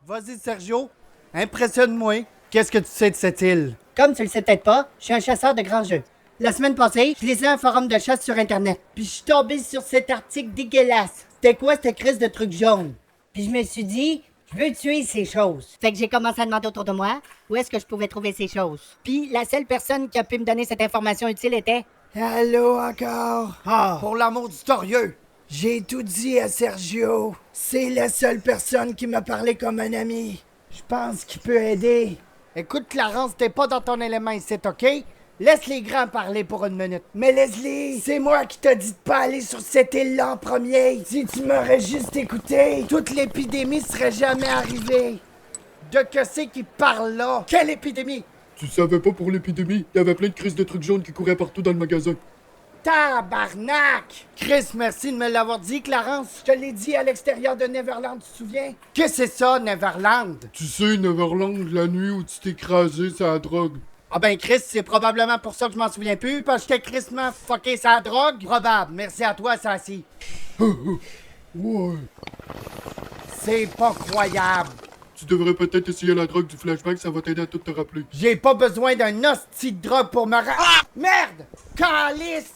Vas-y, Sergio, impressionne-moi. Qu'est-ce que tu sais de cette île? Comme tu le sais peut-être pas, je suis un chasseur de grands jeux. La semaine passée, je lisais un forum de chasse sur Internet. Puis je suis tombé sur cet article dégueulasse. C'était quoi cette crise de trucs jaunes? Puis je me suis dit, je veux tuer ces choses. Fait que j'ai commencé à demander autour de moi où est-ce que je pouvais trouver ces choses. Puis la seule personne qui a pu me donner cette information utile était... Allô encore? Ah, pour l'amour du torieux. J'ai tout dit à Sergio. C'est la seule personne qui m'a parlé comme un ami. Je pense qu'il peut aider. Écoute, Clarence, t'es pas dans ton élément ici, OK? Laisse les grands parler pour une minute. Mais Leslie, c'est moi qui t'ai dit de pas aller sur cette île-là en premier. Si tu m'aurais juste écouté, toute l'épidémie serait jamais arrivée. De que c'est qui parle là? Quelle épidémie? Tu savais pas pour l'épidémie? Il y avait plein de crises de trucs jaunes qui couraient partout dans le magasin. Tabarnak! Chris, merci de me l'avoir dit, Clarence. Je te l'ai dit à l'extérieur de Neverland, tu te souviens? Qu'est-ce que c'est ça, Neverland? Tu sais, Neverland, la nuit où tu t'es écrasé, c'est la drogue. Ah ben Chris, c'est probablement pour ça que je m'en souviens plus, parce que j'étais crissement fucké sa drogue. Probable. Merci à toi, Sassy. Ouais. C'est pas croyable. Tu devrais peut-être essayer la drogue du flashback, ça va t'aider à tout te rappeler. J'ai pas besoin d'un hostie de drogue pour me Ah! Merde! Calice!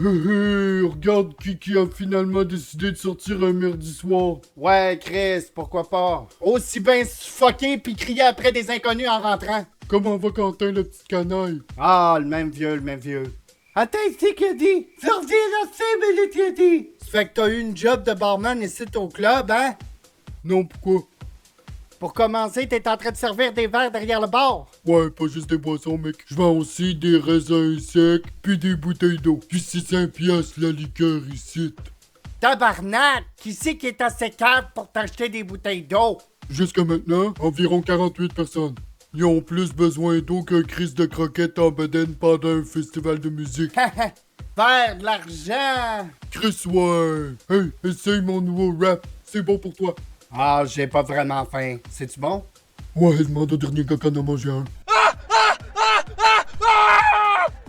Regarde qui a finalement décidé de sortir un merdi soir. Ouais, Chris, pourquoi pas? Aussi bien suffoquer pis crier après des inconnus en rentrant. Comment va Quentin, le petit canaille? Ah, le même vieux, le même vieux. Attends, c'est qu'il a dit? Ça revient à mais il a dit. Ça fait que t'as eu une job de barman ici au club, hein? Non, pourquoi? Pour commencer, t'es en train de servir des verres derrière le bar. Ouais, pas juste des boissons, mec. Je vends aussi des raisins secs, puis des bouteilles d'eau. Puis c'est 5 piastres la liqueur ici. Tabarnak! Qui c'est qui est assez cave pour t'acheter des bouteilles d'eau? Jusqu'à maintenant, environ 48 personnes. Ils ont plus besoin d'eau qu'un crise de croquettes en bedaine pendant un festival de musique. Faire de l'argent! Chris, ouais! Hey, essaye mon nouveau rap. C'est bon pour toi. Ah, j'ai pas vraiment faim. C'est-tu bon? Ouais, demande au dernier gars qu'on a mangé un.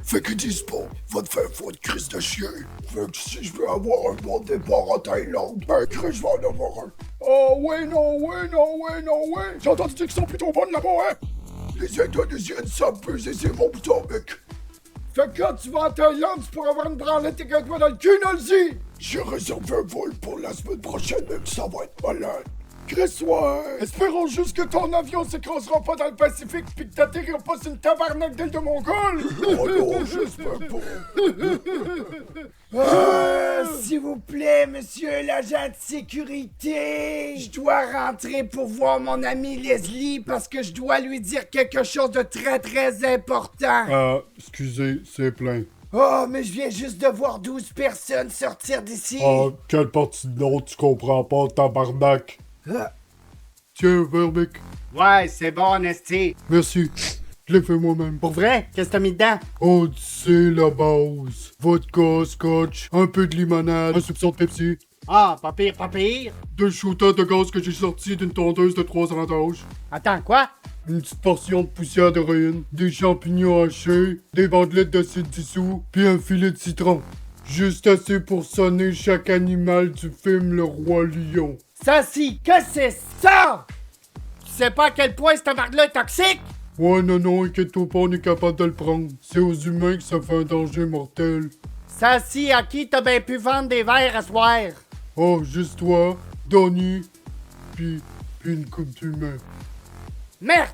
Fait qu'ils disent pas, va te faire foutre, Chris de chien. Fait que si je veux avoir un bon départ en Thaïlande, ben Chris, je vais en avoir un. Oh, ouais, non, ouais, non, ouais, non, ouais. J'ai entendu dire qu'ils sont plutôt bonnes là-bas, hein? Les Indonésiennes savent peser ses bons boutons, mec. Fait que quand tu vas en Thaïlande, tu pourras avoir une branlette avec toi dans le cul, Nolzi! J'ai réservé un vol pour la semaine prochaine, mec, ça va être malade. Chris, ouais. Espérons juste que ton avion s'écrasera pas dans le Pacifique pis que t'atterriras pas sur une tabarnak d'île de Mongol! Oh non, j'espère pas. S'il vous plaît, monsieur l'agent de sécurité! Je dois rentrer pour voir mon ami Leslie parce que je dois lui dire quelque chose de très très important. Excusez, c'est plein. Oh, mais je viens juste de voir 12 personnes sortir d'ici. Quelle partie de l'autre tu comprends pas, tabarnak? Tiens, verre, mec. Ouais, c'est bon, Esti. Merci. Je l'ai fait moi-même. Pour vrai? Qu'est-ce que t'as mis dedans? Oh, tu sais, la base. Vodka, scotch, un peu de limonade, un soupçon de Pepsi. Ah, pas pire, pas pire. 2 shooters de gaz que j'ai sortis d'une tondeuse de 3 ans d'âge. Attends, quoi? Une petite portion de poussière d'héroïne, des champignons hachés, des bandelettes d'acide dissous, puis un filet de citron. Juste assez pour sonner chaque animal du film Le Roi Lion. Sassy, que c'est ça? Tu sais pas à quel point cette marque-là est toxique? Ouais, non, inquiète-toi pas, on est capable de le prendre. C'est aux humains que ça fait un danger mortel. Sassy, à qui t'as bien pu vendre des verres à soir? Oh, juste toi, Donnie, puis une coupe d'humains. Merde!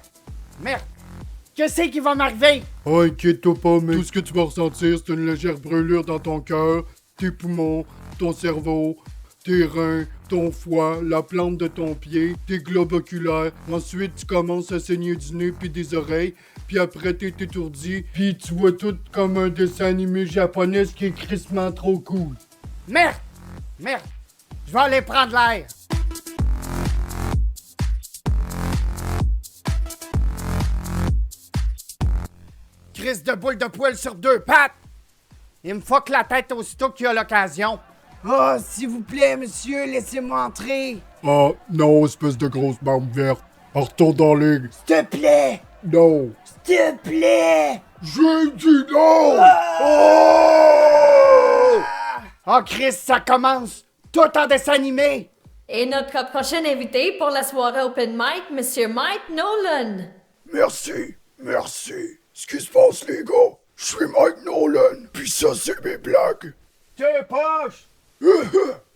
Que c'est qui va m'arriver? Oh, inquiète-toi pas, mais tout ce que tu vas ressentir, c'est une légère brûlure dans ton cœur, tes poumons, ton cerveau, tes reins, ton foie, la plante de ton pied, tes globes oculaires. Ensuite, tu commences à saigner du nez puis des oreilles, puis après t'es étourdi, puis tu vois tout comme un dessin animé japonais, ce qui est crissement trop cool. Merde! Je vais aller prendre l'air. Crise de boule de poil sur 2 pattes! Il me fuck la tête aussitôt qu'il y a l'occasion. Oh, s'il vous plaît, monsieur, laissez-moi entrer. Ah, non, espèce de grosse barbe verte. Retourne dans la ligue. S'il te plaît! Non. S'il te plaît! J'ai dit non! Oh, Chris, ça commence! Tout en dessin animé! Et notre prochain invité pour la soirée Open Mic, Monsieur Mike Nolan. Merci. Ce qui se passe, les gars? Je suis Mike Nolan, puis ça, c'est mes blagues. T'es poche!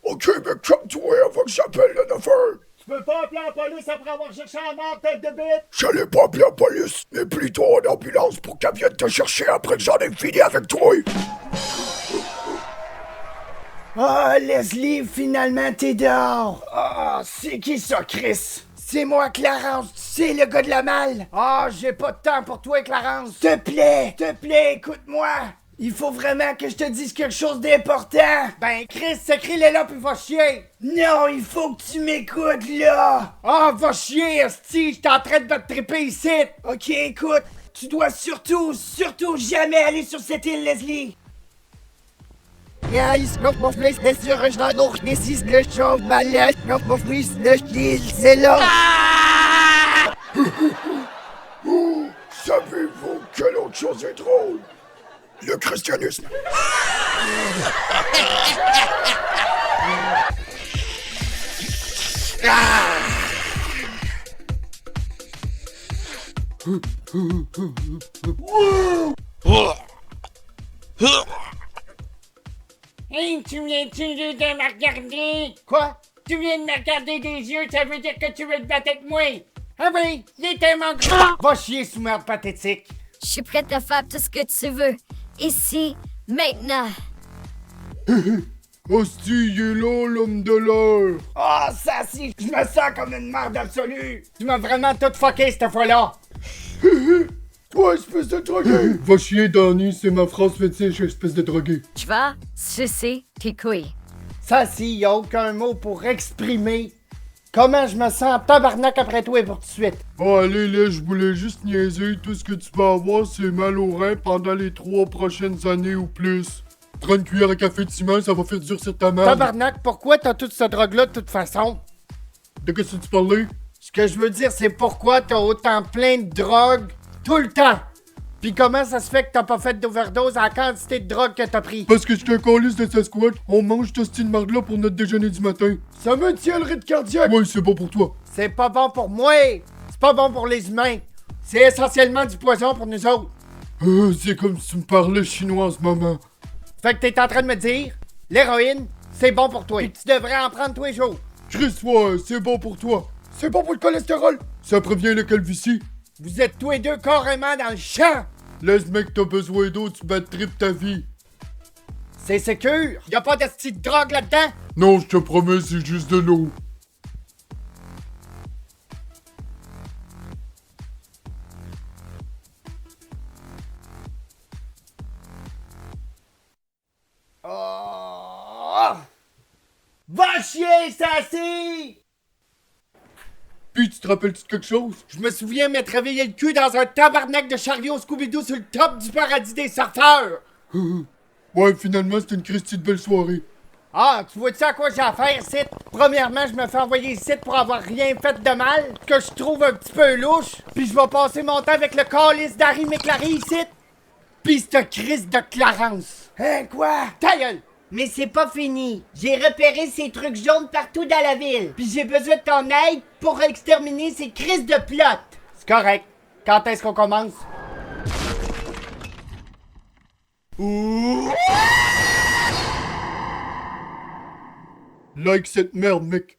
Ok, mais calme-toi avant que j'appelle la 911. Tu peux pas appeler la police après avoir cherché la mort, tête de bite! J'allais pas appeler la police, mais plutôt en ambulance pour qu'elle vienne te chercher après que j'en ai fini avec toi. Ah, Leslie, finalement t'es dehors. Ah, c'est qui ça, Chris? C'est moi, Clarence, tu sais, le gars de la malle. Ah, j'ai pas de temps pour toi, Clarence. Te plaît, écoute-moi. Il faut vraiment que je te dise quelque chose d'important. Ben, Chris, écris-le là puis va chier! Non, il faut que tu m'écoutes, là. Ah, va chier, esti! J'étais en train de me triper ici! Ok, écoute, tu dois surtout jamais aller sur cette île, Leslie. Ja, ich glaub, mon fils, c'est sûr, je dois donc ici, le champ malade, mon fils, le style, c'est là. Savez-vous quelle autre chose est drôle? Le christianisme. Hey, tu viens-tu de me regarder? Quoi? Tu viens de me regarder des yeux, ça veut dire que tu veux te battre avec moi? Ah oui, il est tellement grand! Va chier, sous-merde pathétique! Je suis prête à faire tout ce que tu veux. Ici, maintenant. Hostie, il est là, l'homme de l'heure. Ah, ça si, je me sens comme une merde absolue. Tu m'as vraiment tout fucké cette fois-là! Toi, espèce de drogué. Va chier, Danny, c'est ma phrase fétiche, espèce de drogué. Je vais sucer tes couilles. Ça, si, y a aucun mot pour exprimer comment je me sens en tabarnak après toi pour tout de suite. Oh, allez, là, je voulais juste niaiser. Tout ce que tu vas avoir, c'est mal au rein pendant les 3 prochaines années ou plus. Prends une cuillère à café de ciment, ça va faire durcir ta merde. Tabarnak, pourquoi t'as toute cette drogue-là de toute façon? De qu'est-ce que tu parlais? Ce que je veux dire, c'est pourquoi t'as autant plein de drogue tout le temps. Puis comment ça se fait que t'as pas fait d'overdose à la quantité de drogue que t'as pris? Parce que je suis un calice de Sasquatch, on mange ce style marde-là pour notre déjeuner du matin. Ça me tient le rythme cardiaque. Ouais, c'est bon pour toi. C'est pas bon pour moi. C'est pas bon pour les humains. C'est essentiellement du poison pour nous autres. C'est comme si tu me parlais chinois en ce moment. Fait que t'es en train de me dire, l'héroïne, c'est bon pour toi. Puis tu devrais en prendre tous les jours. Chris, ouais, c'est bon pour toi. C'est bon pour le cholestérol. Ça prévient la calvitie. Vous êtes tous les deux carrément dans le champ. Laisse mec, t'as besoin d'eau, tu bats trip ta vie. C'est sécure. Y a pas de petite drogue là-dedans. Non, je te promets, c'est juste de l'eau. Oh. Va chier, Sassy. Puis, tu te rappelles-tu de quelque chose? Je me souviens m'être réveillé le cul dans un tabarnak de chariot Scooby-Doo sur le top du paradis des surfeurs. Ouais, finalement, c'était une Christie de belle soirée. Ah, tu vois-tu à quoi j'ai affaire ici? Premièrement, je me fais envoyer ici pour avoir rien fait de mal, que je trouve un petit peu louche, puis je vais passer mon temps avec le calice d'Harry McLary ici. Pis cette crise de Clarence. Hein, quoi? Ta gueule! Mais c'est pas fini. J'ai repéré ces trucs jaunes partout dans la ville. Pis j'ai besoin de ton aide pour exterminer ces crises de plot. C'est correct. Quand est-ce qu'on commence? Like cette merde, mec.